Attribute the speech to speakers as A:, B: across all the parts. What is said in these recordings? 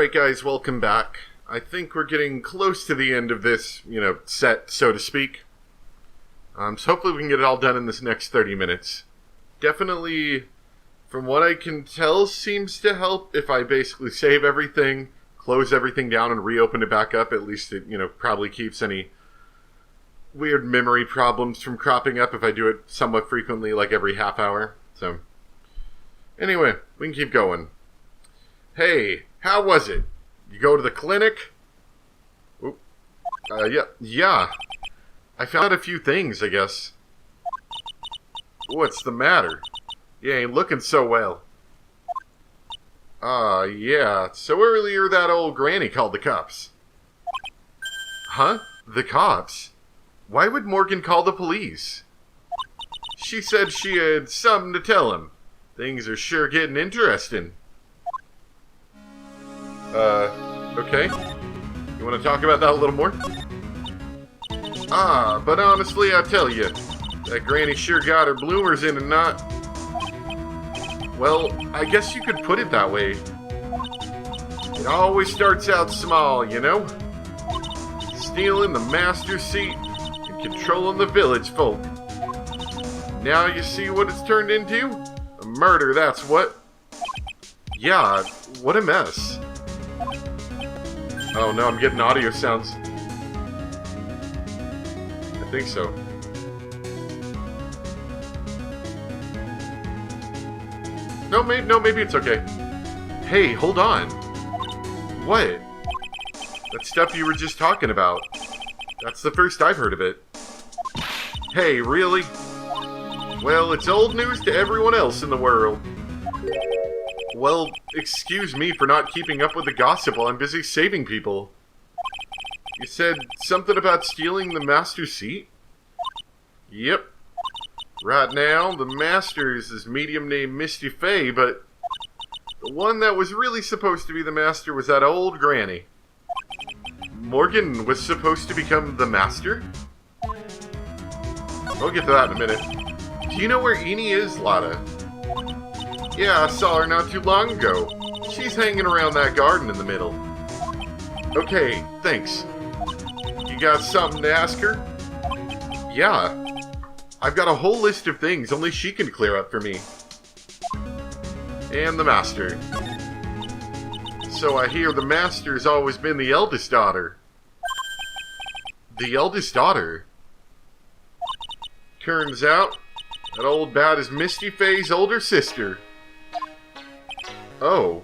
A: Alright guys, welcome back. I think we're getting close to the end of this, set, so to speak. So hopefully we can get it all done in this next 30 minutes. Definitely, from what I can tell, seems to help if I basically save everything, close everything down, and reopen it back up. At least it, probably keeps any weird memory problems from cropping up if I do it somewhat frequently, like every half hour. So, anyway, we can keep going. Hey, how was it? You go to the clinic? Oop. Yeah. I found out a few things, I guess. What's the matter? You ain't looking so well. Yeah. So earlier that old granny called the cops. Huh? The cops? Why would Morgan call the police? She said she had something to tell him. Things are sure getting interesting. Okay. You want to talk about that a little more? But honestly, I tell you, that granny sure got her bloomers in a knot. Well, I guess you could put it that way. It always starts out small, Stealing the master's seat and controlling the village folk. Now you see what it's turned into? A murder, that's what. Yeah, what a mess. Oh no, I'm getting audio sounds. I think so. No, maybe it's okay. Hey, hold on. What? That stuff you were just talking about. That's the first I've heard of it. Hey, really? Well, it's old news to everyone else in the world. Well, excuse me for not keeping up with the gossip while I'm busy saving people. You said something about stealing the master's seat? Yep. Right now, the master is this medium named Misty Fey, but the one that was really supposed to be the master was that old granny. Morgan was supposed to become the master? We'll get to that in a minute. Do you know where Eni is, Lotta? Yeah, I saw her not too long ago. She's hanging around that garden in the middle. Okay, thanks. You got something to ask her? Yeah. I've got a whole list of things only she can clear up for me. And the master. So I hear the master's always been the eldest daughter. The eldest daughter? Turns out, that old bat is Misty Fey's older sister. Oh.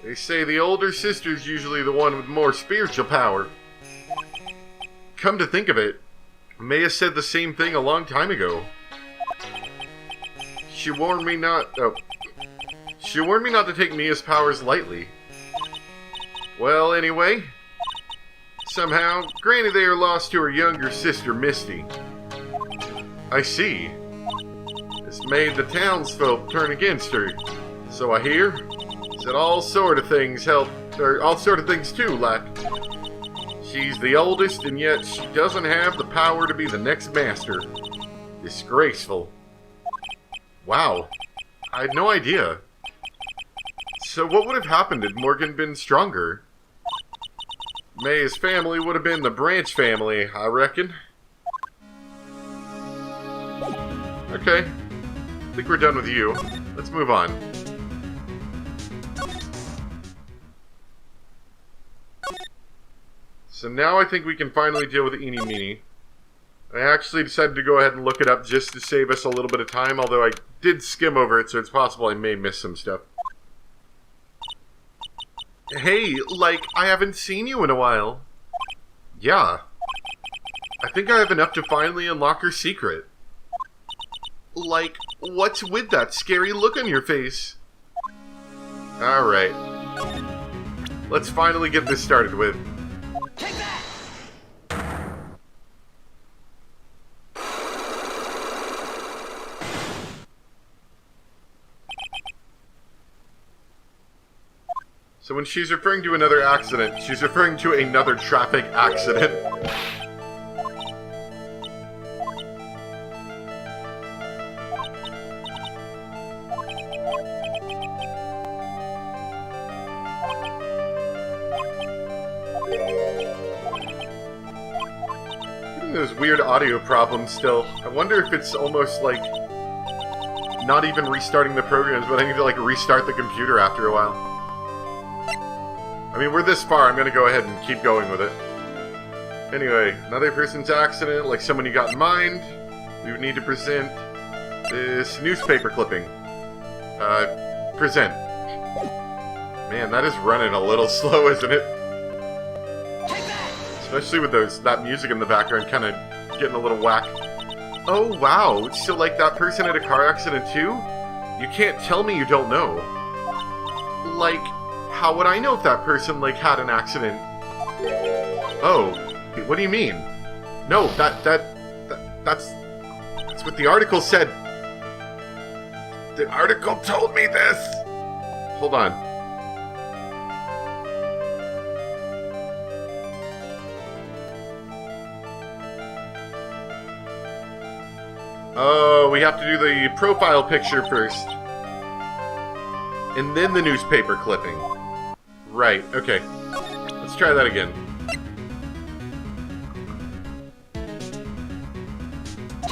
A: They say the older sister's usually the one with more spiritual power. Come to think of it, Maya said the same thing a long time ago. She warned me not to take Mia's powers lightly. Well, anyway, somehow, Granny there lost to her younger sister, Misty. I see. This made the townsfolk turn against her. So I hear, said all sort of things too, like she's the oldest and yet she doesn't have the power to be the next master. Disgraceful. Wow, I had no idea. So what would have happened had Morgan been stronger? Maya's family would have been the Branch family, I reckon. Okay, I think we're done with you. Let's move on. So now I think we can finally deal with Eeny Meeny. I actually decided to go ahead and look it up just to save us a little bit of time, although I did skim over it, so it's possible I may miss some stuff. Hey, I haven't seen you in a while. Yeah. I think I have enough to finally unlock her secret. What's with that scary look on your face? Alright. Let's finally get this started with.
B: Take that!
A: So when she's referring to another accident, she's referring to another traffic accident. Getting those weird audio problems still. I wonder if it's almost like not even restarting the programs, but I need to like restart the computer after a while. I mean, we're this far, I'm gonna go ahead and keep going with it. Anyway, another person's accident, like someone you got in mind. We would need to present this newspaper clipping. Present. Man, that is running a little slow, isn't it? Especially with that music in the background kind of getting a little whack. Oh, wow. So, like, that person had a car accident, too? You can't tell me you don't know. Like, how would I know if that person, like, had an accident? Oh, what do you mean? No, that's what the article said. The article told me this. Hold on. Oh, we have to do the profile picture first. And then the newspaper clipping. Right, okay. Let's try that again.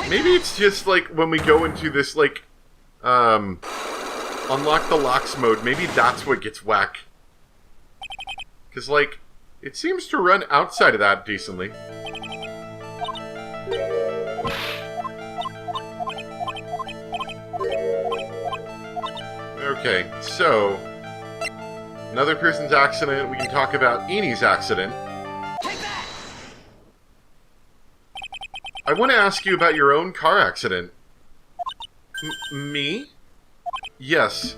A: Maybe it's just like when we go into this like unlock the locks mode, maybe that's what gets whack. Cause like it seems to run outside of that decently. Okay, so another person's accident. We can talk about Enie's accident. I want to ask you about your own car accident. Me? Yes.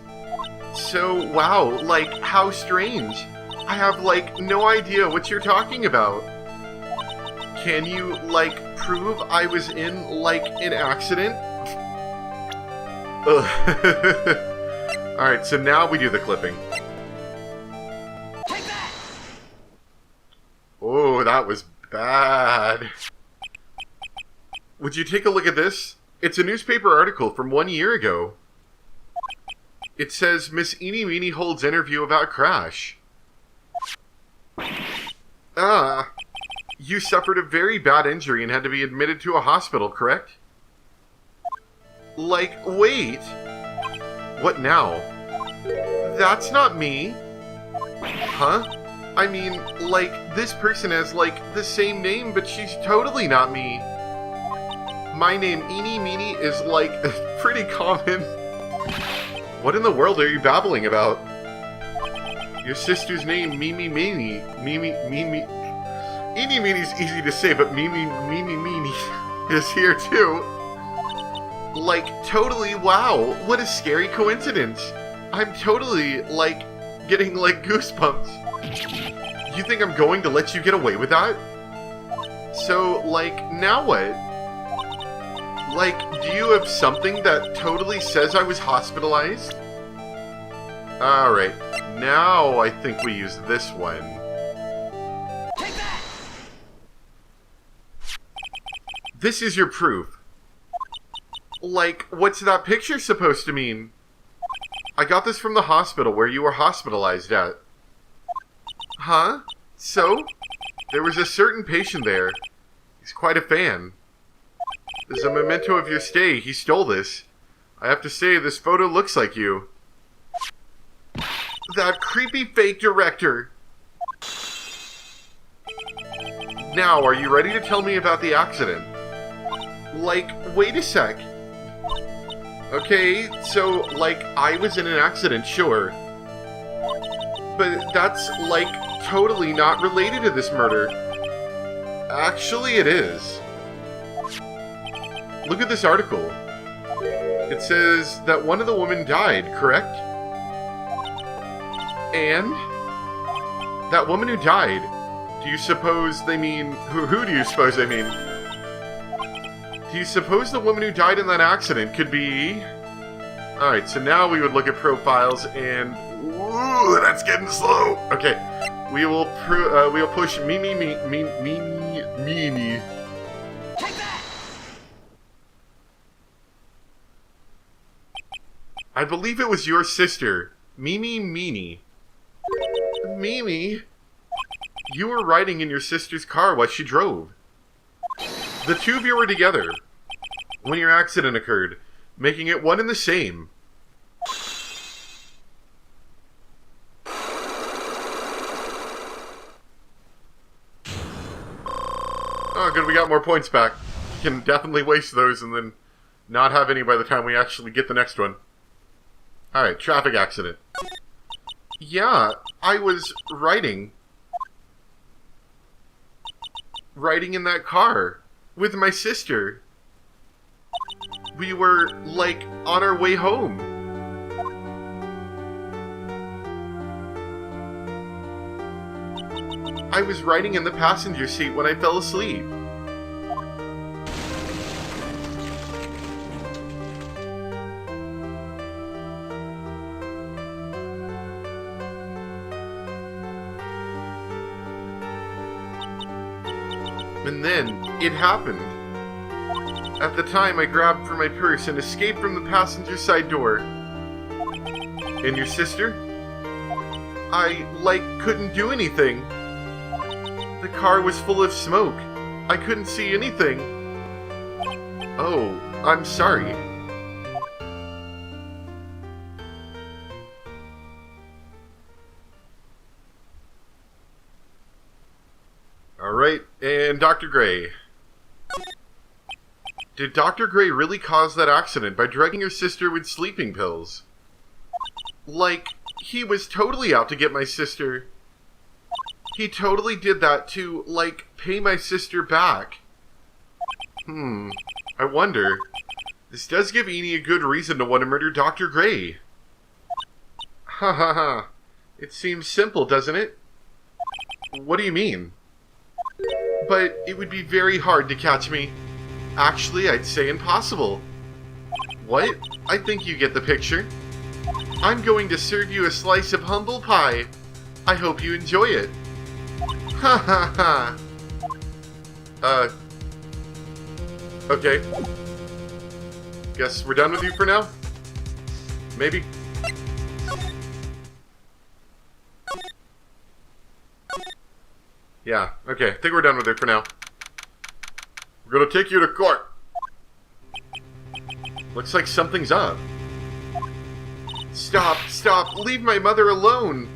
A: So, wow, like, how strange. I have, like, no idea what you're talking about. Can you, like, prove I was in, like, an accident? Ugh. Alright, so now we do the clipping. Oh, that was bad. Would you take a look at this? It's a newspaper article from 1 year ago. It says, Miss Eenie Meenie holds interview about crash. Ah, you suffered a very bad injury and had to be admitted to a hospital, correct? Like, wait. What now? That's not me. Huh? I mean, like, this person has, like, the same name, but she's totally not me. My name, Eenie Meenie, is, like, pretty common. What in the world are you babbling about? Your sister's name, Mimi Meenie. Mimi. Eenie Meenie's easy to say, but Mimi Meenie is here, too. Like, totally, wow. What a scary coincidence. I'm totally, like, getting, like, goosebumps. You think I'm going to let you get away with that? So, like, now what? Like, do you have something that totally says I was hospitalized? Alright, now I think we use this one. This is your proof. Like, what's that picture supposed to mean? I got this from the hospital where you were hospitalized at. Huh? So? There was a certain patient there. He's quite a fan. As a memento of your stay, he stole this. I have to say, this photo looks like you. That creepy fake director. Now, are you ready to tell me about the accident? Like, wait a sec. Okay, so, like, I was in an accident, sure. But that's, like, totally not related to this murder. Actually, it is. Look at this article. It says that one of the women died, correct? And that woman who died, do you suppose they mean... Who do you suppose they mean? Do you suppose the woman who died in that accident could be... Alright, so now we would look at profiles and... Ooh, that's getting slow! Okay, we'll push Meenie. I believe it was your sister, Mimi Meenie. Mimi, you were riding in your sister's car while she drove. The two of you were together when your accident occurred, making it one and the same. Oh, good, we got more points back. You can definitely waste those and then not have any by the time we actually get the next one. Alright, traffic accident. Yeah, I was riding in that car with my sister. We were, like, on our way home. I was riding in the passenger seat when I fell asleep. And then, it happened. At the time, I grabbed for my purse and escaped from the passenger side door. And your sister? I, couldn't do anything. The car was full of smoke. I couldn't see anything. Oh, I'm sorry. Alright, and Dr. Gray. Did Dr. Gray really cause that accident by drugging your sister with sleeping pills? He was totally out to get my sister. He totally did that to, pay my sister back. I wonder. This does give Eney a good reason to want to murder Dr. Gray. Ha ha ha. It seems simple, doesn't it? What do you mean? But it would be very hard to catch me. Actually, I'd say impossible. What? I think you get the picture. I'm going to serve you a slice of humble pie. I hope you enjoy it. Ha ha ha. Okay. Guess we're done with you for now? Maybe? Yeah, okay. I think we're done with it for now. We're gonna take you to court. Looks like something's up. Stop, stop. Leave my mother alone.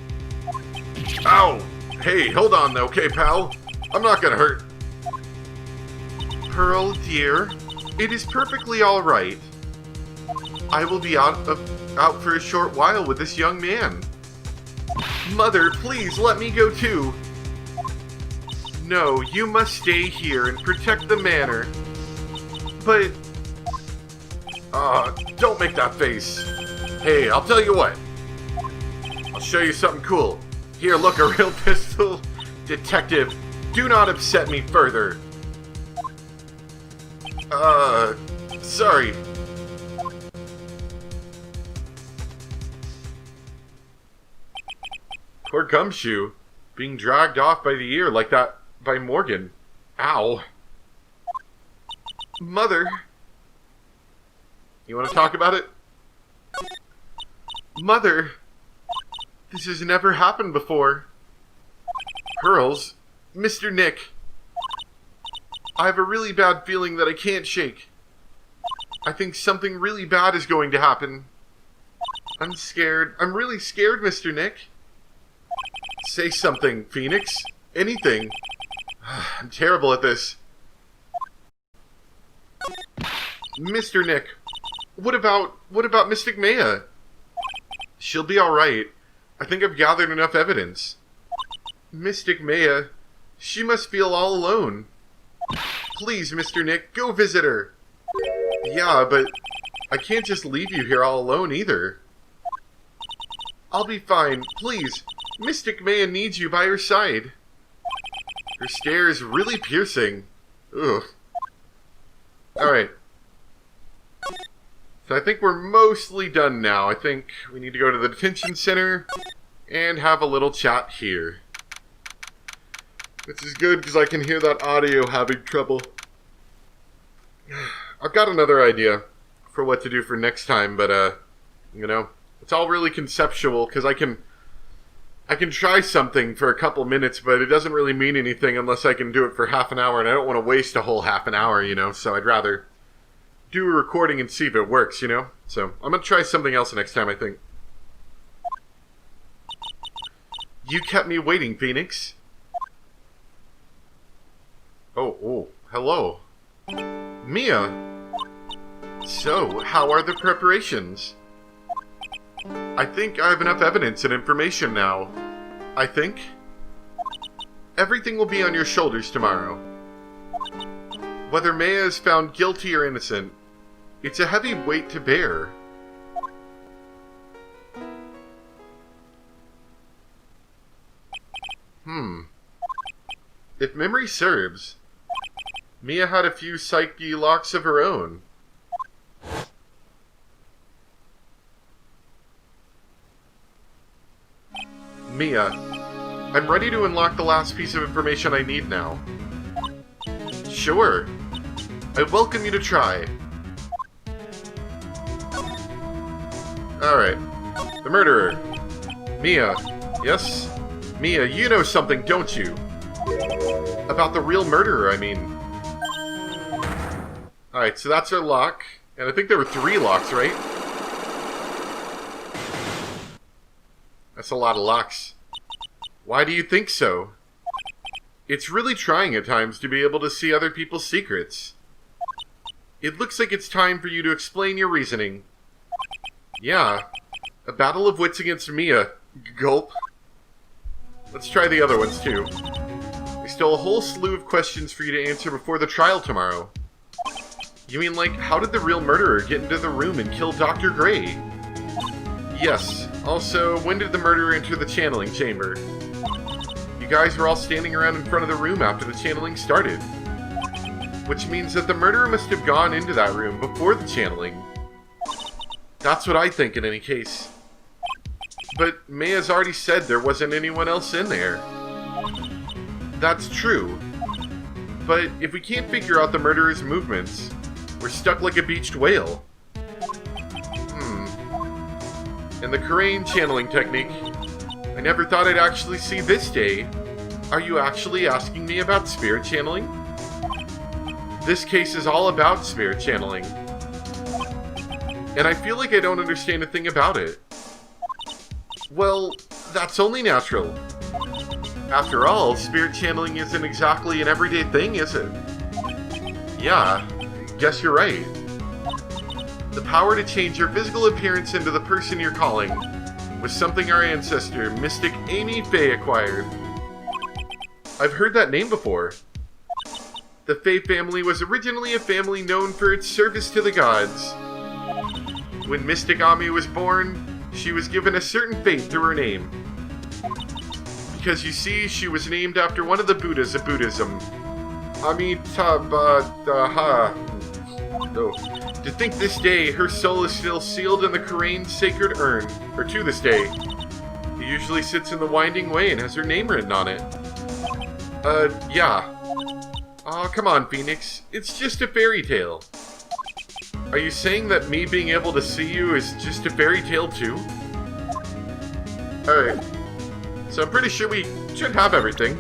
A: Ow. Hey, hold on, okay, pal? I'm not gonna hurt. Pearl, dear, it is perfectly alright. I will be out for a short while with this young man. Mother, please let me go too. No, you must stay here and protect the manor. But... don't make that face. Hey, I'll tell you what. I'll show you something cool. Here, look, a real pistol. Detective, do not upset me further. Sorry. Poor Gumshoe, being dragged off by the ear like that by Morgan. Ow. Mother. You want to talk about it? Mother. This has never happened before. Pearls, Mr. Nick. I have a really bad feeling that I can't shake. I think something really bad is going to happen. I'm scared. I'm really scared, Mr. Nick. Say something, Phoenix. Anything. I'm terrible at this. Mr. Nick, what about Mystic Maya? She'll be alright. I think I've gathered enough evidence. Mystic Maya, she must feel all alone. Please, Mr. Nick, go visit her. Yeah, but I can't just leave you here all alone either. I'll be fine. Please, Mystic Maya needs you by her side. Her stare is really piercing. Ugh. Alright. So I think we're mostly done now. I think we need to go to the detention center and have a little chat here. Which is good because I can hear that audio having trouble. I've got another idea for what to do for next time, but, you know, it's all really conceptual because I can I can try something for a couple minutes, but it doesn't really mean anything unless I can do it for half an hour, and I don't want to waste a whole half an hour, you know, so I'd rather do a recording and see if it works, you know? So, I'm gonna try something else next time, I think. You kept me waiting, Phoenix. Oh, hello. Mia! So, how are the preparations? I think I have enough evidence and information now. I think everything will be on your shoulders tomorrow. Whether Maya is found guilty or innocent, it's a heavy weight to bear. If memory serves, Mia had a few psyche locks of her own. Mia, I'm ready to unlock the last piece of information I need now. Sure. I welcome you to try. Alright. The murderer. Mia. Yes? Mia, you know something, don't you? About the real murderer, I mean. Alright, so that's our lock. And I think there were 3 locks, right? That's a lot of locks. Why do you think so? It's really trying at times to be able to see other people's secrets. It looks like it's time for you to explain your reasoning. Yeah, a battle of wits against Mia. Gulp. Let's try the other ones too. There's still a whole slew of questions for you to answer before the trial tomorrow. You mean like, how did the real murderer get into the room and kill Dr. Gray? Yes. Also, when did the murderer enter the channeling chamber? You guys were all standing around in front of the room after the channeling started. Which means that the murderer must have gone into that room before the channeling. That's what I think in any case. But Maya's already said there wasn't anyone else in there. That's true. But if we can't figure out the murderer's movements, we're stuck like a beached whale. And the Karain channeling technique, I never thought I'd actually see this day. Are you actually asking me about spirit channeling? This case is all about spirit channeling. And I feel like I don't understand a thing about it. Well, that's only natural. After all, spirit channeling isn't exactly an everyday thing, is it? Yeah, guess you're right. The power to change your physical appearance into the person you're calling was something our ancestor, Mystic Amy Faye, acquired. I've heard that name before. The Faye family was originally a family known for its service to the gods. When Mystic Ami was born, she was given a certain fate through her name. Because you see, she was named after one of the Buddhas of Buddhism. Amitabha. No. To think this day, her soul is still sealed in the Karain sacred urn, or to this day. It usually sits in the Winding Way and has her name written on it. Yeah. Aw, come on, Phoenix. It's just a fairy tale. Are you saying that me being able to see you is just a fairy tale too? Alright. So I'm pretty sure we should have everything.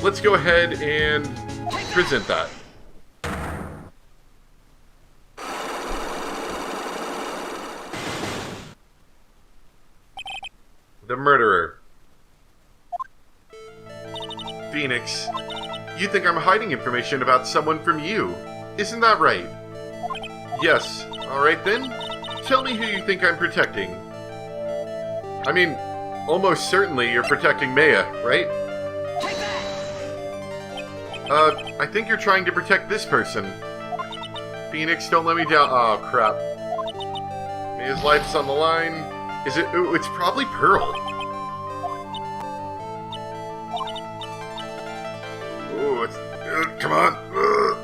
A: Let's go ahead and present that. The murderer. Phoenix, you think I'm hiding information about someone from you. Isn't that right? Yes. Alright then. Tell me who you think I'm protecting. I mean, almost certainly you're protecting Maya, right? I think you're trying to protect this person. Phoenix, don't let me down. Oh, crap. Maya's life's on the line. Is it? Ooh, it's probably Pearl. Ooh, it's... come on.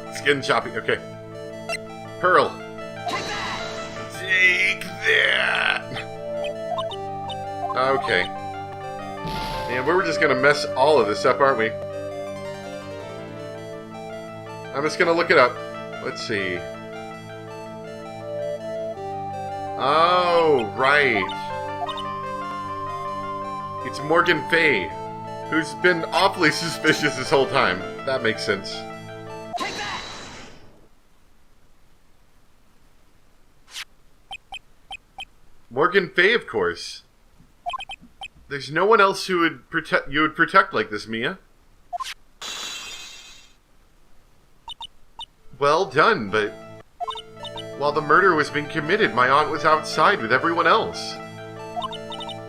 A: It's getting choppy. Okay. Pearl. Take that. Okay. Man, we're just gonna mess all of this up, aren't we? I'm just gonna look it up. Let's see. Oh, right. It's Morgan Fay, who's been awfully suspicious this whole time. That makes sense.
B: Take that!
A: Morgan Fay, of course. There's no one else who would protect like this, Mia. Well done, but while the murder was being committed, my aunt was outside with everyone else.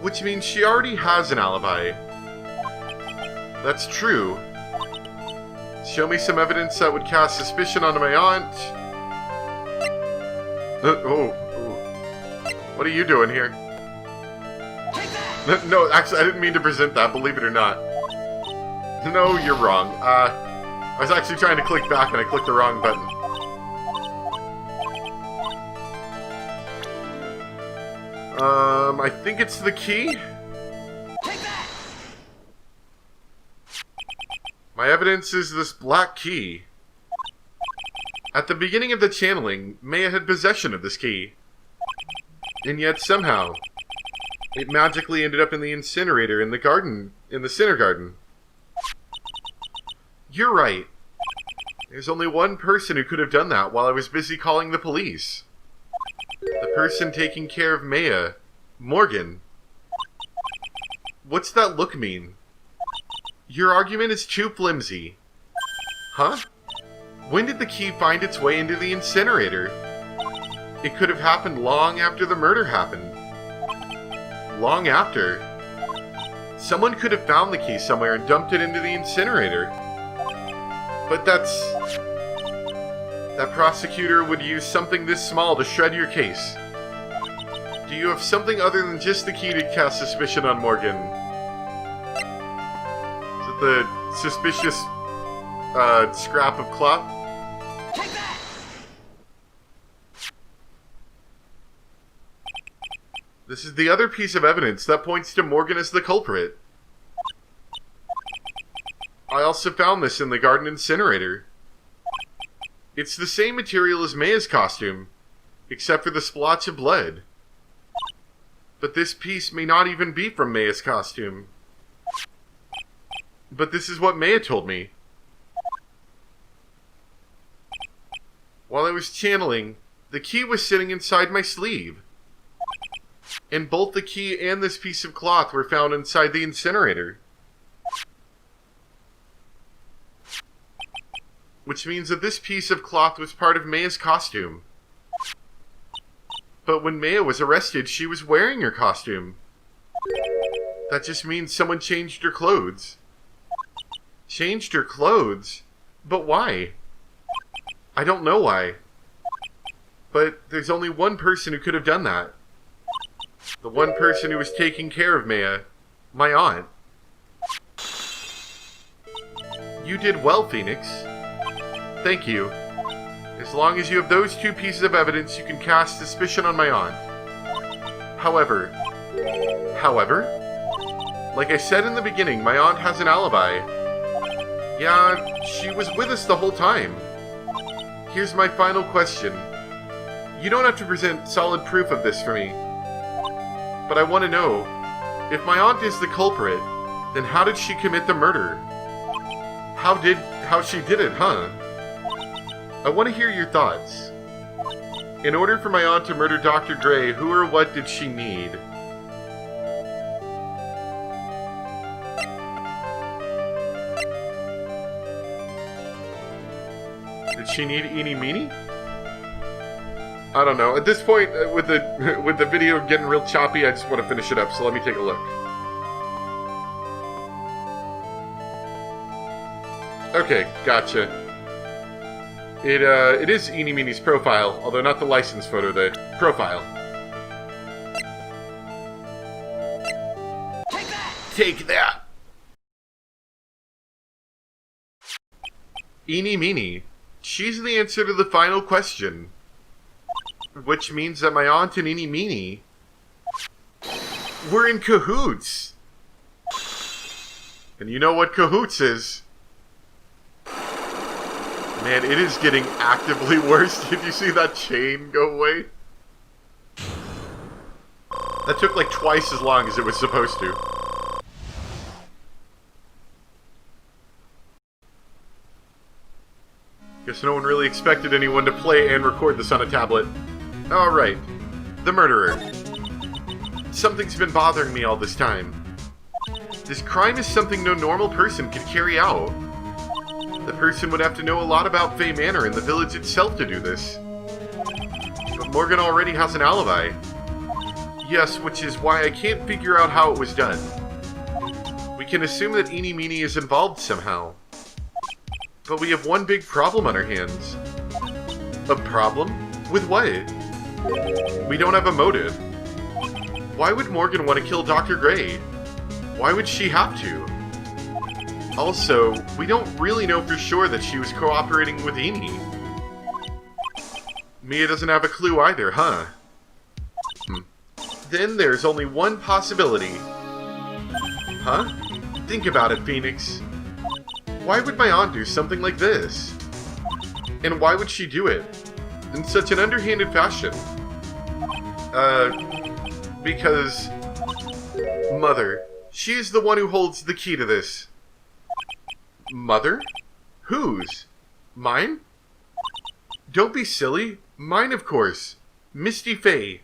A: Which means she already has an alibi. That's true. Show me some evidence that would cast suspicion onto my aunt. Oh. What are you doing here? No, actually, I didn't mean to present that, believe it or not. No, you're wrong. I was actually trying to click back and I clicked the wrong button. I think it's the key? My evidence is this black key. At the beginning of the channeling, Maya had possession of this key. And yet somehow, it magically ended up in the incinerator in the garden, in the Sinner Garden. You're right. There's only one person who could have done that while I was busy calling the police. The person taking care of Maya, Morgan. What's that look mean? Your argument is too flimsy. Huh? When did the key find its way into the incinerator? It could have happened long after the murder happened. Long after? Someone could have found the key somewhere and dumped it into the incinerator. But that prosecutor would use something this small to shred your case. Do you have something other than just the key to cast suspicion on Morgan? Is it the suspicious, scrap of cloth?
B: Take that!
A: This is the other piece of evidence that points to Morgan as the culprit. I also found this in the garden incinerator. It's the same material as Maya's costume, except for the splotch of blood. But this piece may not even be from Maya's costume. But this is what Maya told me. While I was channeling, the key was sitting inside my sleeve. And both the key and this piece of cloth were found inside the incinerator. Which means that this piece of cloth was part of Maya's costume. But when Maya was arrested, she was wearing her costume. That just means someone changed her clothes. Changed her clothes? But why? I don't know why. But there's only one person who could have done that. The one person who was taking care of Maya. My aunt. You did well, Phoenix. Thank you. As long as you have those two pieces of evidence, you can cast suspicion on my aunt. However, like I said in the beginning, my aunt has an alibi. Yeah, she was with us the whole time. Here's my final question. You don't have to present solid proof of this for me. But I want to know, if my aunt is the culprit, then how did she commit the murder? How she did it, huh? I want to hear your thoughts. In order for my aunt to murder Dr. Gray, who or what did she need? Did she need eeny meeny? I don't know. At this point, with the video getting real choppy, I just want to finish it up, so let me take a look. Okay, gotcha. It is Eeny Meeny's profile, although not the license photo, the profile.
B: Take that!
A: Take that! Eeny Meeny. She's the answer to the final question. Which means that my aunt and Eeny Meeny were in cahoots. And you know what cahoots is. Man, it is getting actively worse. Did you see that chain go away? That took like twice as long as it was supposed to. Guess no one really expected anyone to play and record this on a tablet. Alright. The murderer. Something's been bothering me all this time. This crime is something no normal person could carry out. The person would have to know a lot about Fay Manor and the village itself to do this. But Morgan already has an alibi. Yes, which is why I can't figure out how it was done. We can assume that Eenie Meenie is involved somehow. But we have one big problem on our hands. A problem? With what? We don't have a motive. Why would Morgan want to kill Dr. Gray? Why would she have to? Also, we don't really know for sure that she was cooperating with Eenie. Mia doesn't have a clue either, huh? Then there's only one possibility. Huh? Think about it, Phoenix. Why would my aunt do something like this? And why would she do it? In such an underhanded fashion? Because... Mother. She is the one who holds the key to this. Mother? Whose? Mine? Don't be silly. Mine, of course. Misty Fay.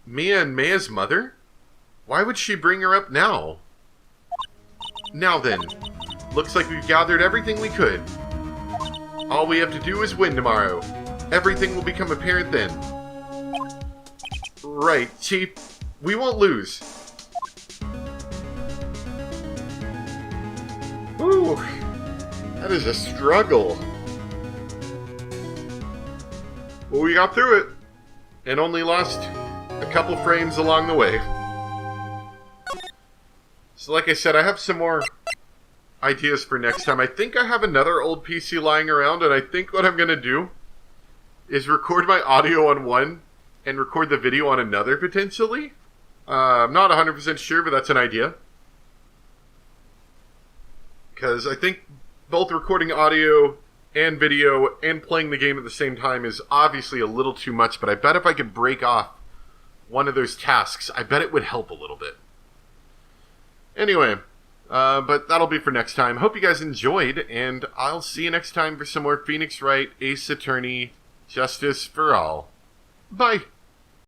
A: Mia and Maya's mother? Why would she bring her up now? Now then. Looks like we've gathered everything we could. All we have to do is win tomorrow. Everything will become apparent then. Right, Chief. We won't lose. Ooh, that is a struggle. Well, we got through it, and only lost a couple frames along the way. So like I said, I have some more ideas for next time. I think I have another old PC lying around, and I think what I'm going to do is record my audio on one and record the video on another, potentially. I'm not 100% sure, but that's an idea. Because I think both recording audio and video and playing the game at the same time is obviously a little too much, but I bet if I could break off one of those tasks, I bet it would help a little bit. Anyway, but that'll be for next time. Hope you guys enjoyed, and I'll see you next time for some more Phoenix Wright Ace Attorney Justice for All. Bye!